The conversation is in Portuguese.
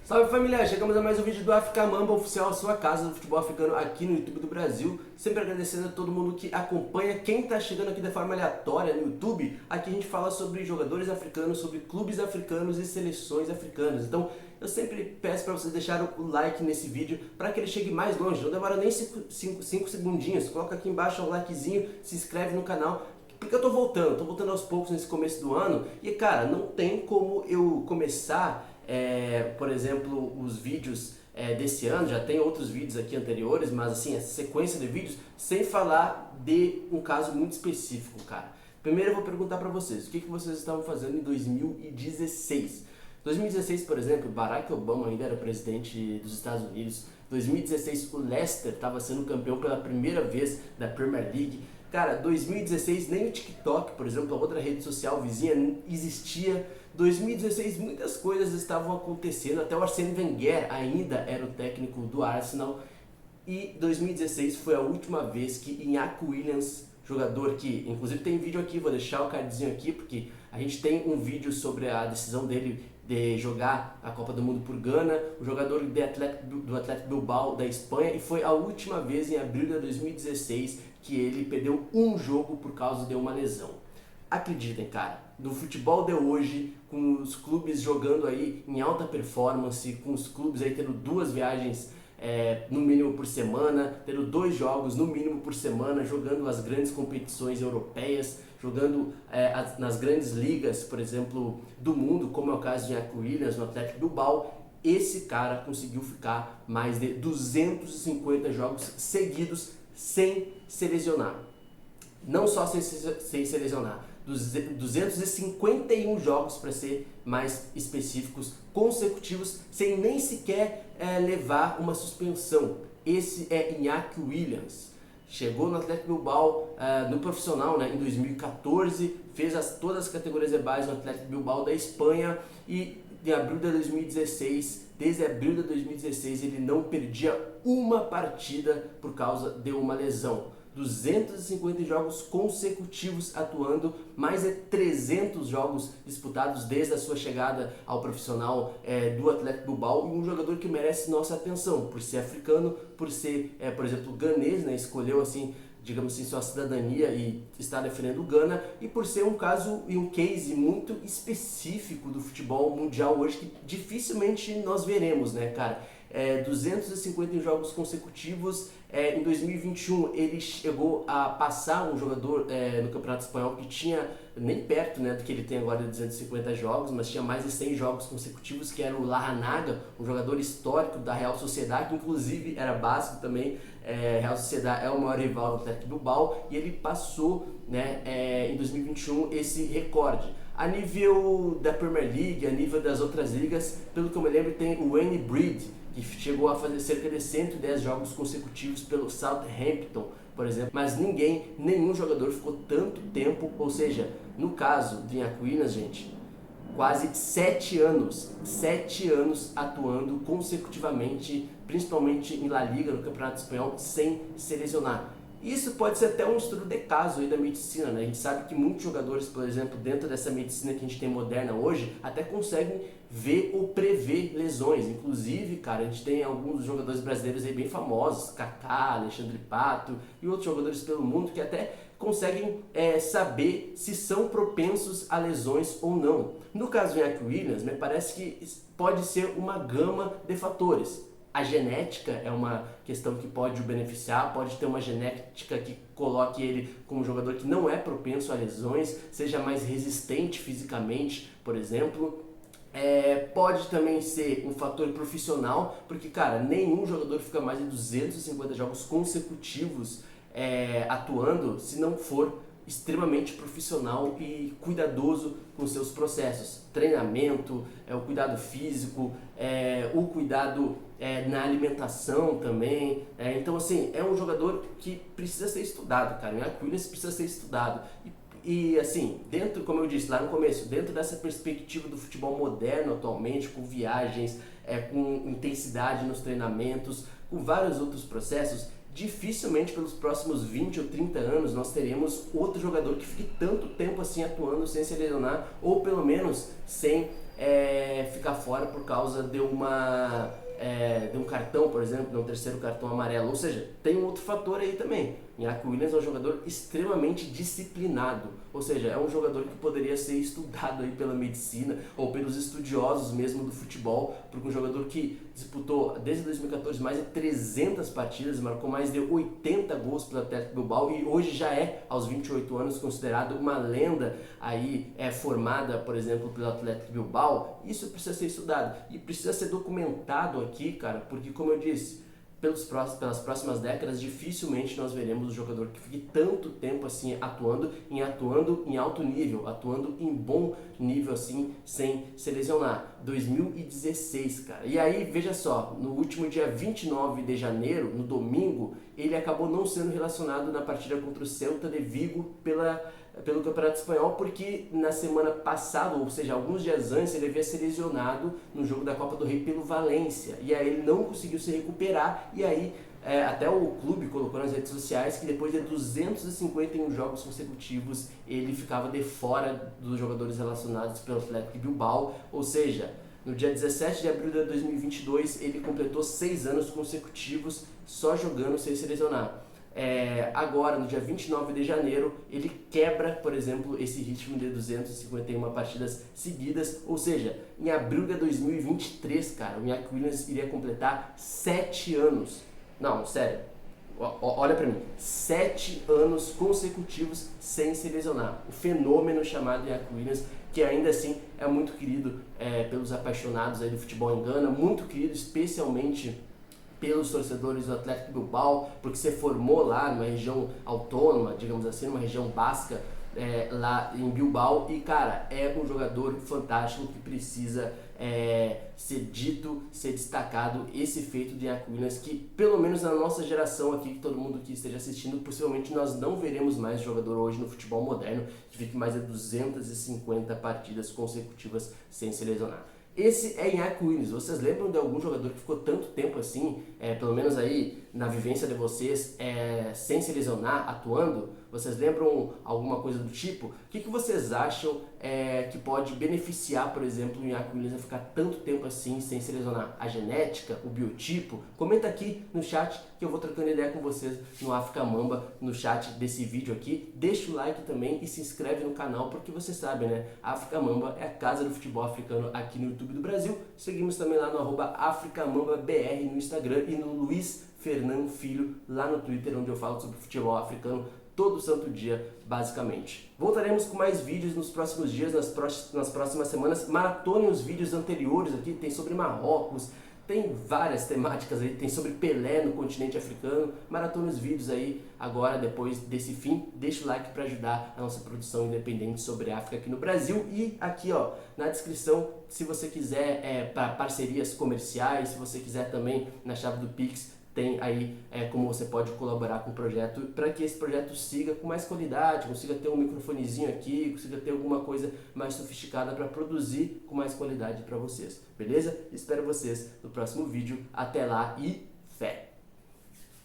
Salve família, chegamos a mais um vídeo do Africa Mamba Oficial, a sua casa do futebol africano aqui no YouTube do Brasil. Sempre agradecendo a todo mundo que acompanha, quem está chegando aqui de forma aleatória no YouTube. Aqui a gente fala sobre jogadores africanos, sobre clubes africanos e seleções africanas. Então eu sempre peço para vocês deixarem o like nesse vídeo para que ele chegue mais longe. Não demora nem 5 segundinhos, coloca aqui embaixo o likezinho, se inscreve no canal. Porque eu tô voltando aos poucos nesse começo do ano e cara, não tem como eu começar... por exemplo, os vídeos desse ano, já tem outros vídeos aqui anteriores, mas assim, essa sequência de vídeos, sem falar de um caso muito específico, cara. Primeiro eu vou perguntar pra vocês, o que vocês estavam fazendo em 2016? 2016, por exemplo, Barack Obama ainda era presidente dos Estados Unidos. 2016, o Leicester estava sendo campeão pela primeira vez da Premier League. Cara, 2016 nem o TikTok, por exemplo, a outra rede social vizinha, existia. 2016 muitas coisas estavam acontecendo, até o Arsène Wenger ainda era o técnico do Arsenal. E 2016 foi a última vez que Iñaki Williams, jogador que, inclusive tem vídeo aqui, vou deixar o cardzinho aqui, porque a gente tem um vídeo sobre a decisão dele de jogar a Copa do Mundo por Gana, o jogador do Athletic Bilbao da Espanha, e foi a última vez em abril de 2016 que ele perdeu um jogo por causa de uma lesão. Acreditem, cara, no futebol de hoje, com os clubes jogando aí em alta performance, com os clubes aí tendo 2 viagens no mínimo por semana, tendo 2 jogos no mínimo por semana, jogando as grandes competições europeias, jogando nas grandes ligas, por exemplo, do mundo, como é o caso de Iñaki Williams no Athletic Bilbao. Esse cara conseguiu ficar mais de 250 jogos seguidos sem se lesionar. Não só sem se lesionar, 251 jogos, para ser mais específicos, consecutivos, sem nem sequer levar uma suspensão. Esse é Iñaki Williams. Chegou no Athletic Bilbao no profissional, né, em 2014, fez todas as categorias de base no Athletic Bilbao da Espanha e desde abril de 2016 ele não perdia uma partida por causa de uma lesão. 250 jogos consecutivos atuando, mais de 300 jogos disputados desde a sua chegada ao profissional do Athletic Bilbao, e um jogador que merece nossa atenção, por ser africano, por ser, por exemplo, ganês, né, escolheu assim, digamos assim, sua cidadania e está defendendo o Ghana, e por ser um caso e um case muito específico do futebol mundial hoje, que dificilmente nós veremos, né, cara? 250 jogos consecutivos. Em 2021 ele chegou a passar um jogador no Campeonato Espanhol que tinha nem perto, né, do que ele tem agora de 250 jogos, mas tinha mais de 100 jogos consecutivos, que era o Larranaga, um jogador histórico da Real Sociedad, que inclusive era básico também. Real Sociedad é o maior rival do Athletic Bilbao, e ele passou, né, em 2021 esse recorde. A nível da Premier League, a nível das outras ligas, pelo que eu me lembro, tem o Wayne Breed, que chegou a fazer cerca de 110 jogos consecutivos pelo Southampton, por exemplo, mas nenhum jogador ficou tanto tempo, ou seja, no caso de Iñaki Williams, gente, quase 7 anos atuando consecutivamente, principalmente em La Liga, no Campeonato Espanhol, sem se lesionar. Isso pode ser até um estudo de caso aí da medicina, né? A gente sabe que muitos jogadores, por exemplo, dentro dessa medicina que a gente tem moderna hoje, até conseguem ver ou prever lesões. Inclusive, cara, a gente tem alguns jogadores brasileiros aí bem famosos, Kaká, Alexandre Pato e outros jogadores pelo mundo que até conseguem saber se são propensos a lesões ou não. No caso do Iñaki Williams, me parece que pode ser uma gama de fatores. A genética é uma questão que pode o beneficiar, pode ter uma genética que coloque ele como um jogador que não é propenso a lesões, seja mais resistente fisicamente, por exemplo. Pode também ser um fator profissional, porque, cara, nenhum jogador fica mais de 250 jogos consecutivos atuando se não for extremamente profissional e cuidadoso com seus processos. Treinamento, o cuidado físico, o cuidado na alimentação também. Então, assim, é um jogador que precisa ser estudado, cara. O Williams precisa ser estudado. E assim, dentro, como eu disse lá no começo, dentro dessa perspectiva do futebol moderno atualmente, com viagens, com intensidade nos treinamentos, com vários outros processos, dificilmente pelos próximos 20 ou 30 anos nós teremos outro jogador que fique tanto tempo assim atuando sem se lesionar, ou pelo menos sem ficar fora por causa de um cartão, por exemplo, de um terceiro cartão amarelo. Ou seja, tem um outro fator aí também. Iñaki Williams é um jogador extremamente disciplinado, ou seja, é um jogador que poderia ser estudado aí pela medicina ou pelos estudiosos mesmo do futebol, porque um jogador que disputou desde 2014 mais de 300 partidas, marcou mais de 80 gols pelo Athletic Bilbao e hoje já é, aos 28 anos, considerado uma lenda aí formada, por exemplo, pelo Athletic Bilbao. Isso precisa ser estudado e precisa ser documentado aqui, cara, porque, como eu disse, pelas próximas décadas, dificilmente nós veremos um jogador que fique tanto tempo assim atuando em alto nível, atuando em bom nível assim, sem se lesionar. 2016, cara. E aí, veja só, no último dia 29 de janeiro, no domingo, ele acabou não sendo relacionado na partida contra o Celta de Vigo pelo Campeonato Espanhol, porque na semana passada, ou seja, alguns dias antes, ele havia se lesionado no jogo da Copa do Rei pelo Valência, e aí ele não conseguiu se recuperar, e aí até o clube colocou nas redes sociais que depois de 251 jogos consecutivos, ele ficava de fora dos jogadores relacionados pelo Athletic Bilbao, ou seja, no dia 17 de abril de 2022, ele completou 6 anos consecutivos só jogando sem se lesionar. Agora, no dia 29 de janeiro, ele quebra, por exemplo, esse ritmo de 251 partidas seguidas, ou seja, em abril de 2023, cara, o Iñaki Williams iria completar 7 anos. Não, sério, olha pra mim, 7 anos consecutivos sem se lesionar. O fenômeno chamado Iñaki Williams, que ainda assim é muito querido pelos apaixonados aí do futebol em Gana, muito querido especialmente pelos torcedores do Athletic Bilbao, porque você formou lá numa região autônoma, digamos assim, numa região basca, lá em Bilbao, e cara, é um jogador fantástico que precisa ser dito, ser destacado, esse feito de Iñaki Williams, que pelo menos na nossa geração aqui, que todo mundo que esteja assistindo, possivelmente nós não veremos mais jogador hoje no futebol moderno que fique mais de 250 partidas consecutivas sem se lesionar. Esse é Iñaki Williams. Vocês lembram de algum jogador que ficou tanto tempo assim, pelo menos aí na vivência de vocês, sem se lesionar, atuando? Vocês lembram alguma coisa do tipo? O que vocês acham que pode beneficiar, por exemplo, o Iñaki Williams a ficar tanto tempo assim sem se lesionar? A genética, o biotipo? Comenta aqui no chat que eu vou trocando ideia com vocês no África Mamba, no chat desse vídeo aqui. Deixa o like também e se inscreve no canal, porque você sabe, né? A África Mamba é a casa do futebol africano aqui no YouTube do Brasil. Seguimos também lá no @AfricaMambaBR no Instagram e no Luiz Fernando Filho lá no Twitter, onde eu falo sobre futebol africano todo santo dia, basicamente. Voltaremos com mais vídeos nos próximos dias, nas próximas semanas. Maratone os vídeos anteriores aqui, tem sobre Marrocos, tem várias temáticas aí, tem sobre Pelé no continente africano. Maratone os vídeos aí agora, depois desse fim. Deixa o like para ajudar a nossa produção independente sobre África aqui no Brasil. E aqui, ó, na descrição, se você quiser para parcerias comerciais, se você quiser também na chave do Pix, tem aí como você pode colaborar com o projeto para que esse projeto siga com mais qualidade, consiga ter um microfonezinho aqui, consiga ter alguma coisa mais sofisticada para produzir com mais qualidade para vocês, beleza? Espero vocês no próximo vídeo. Até lá e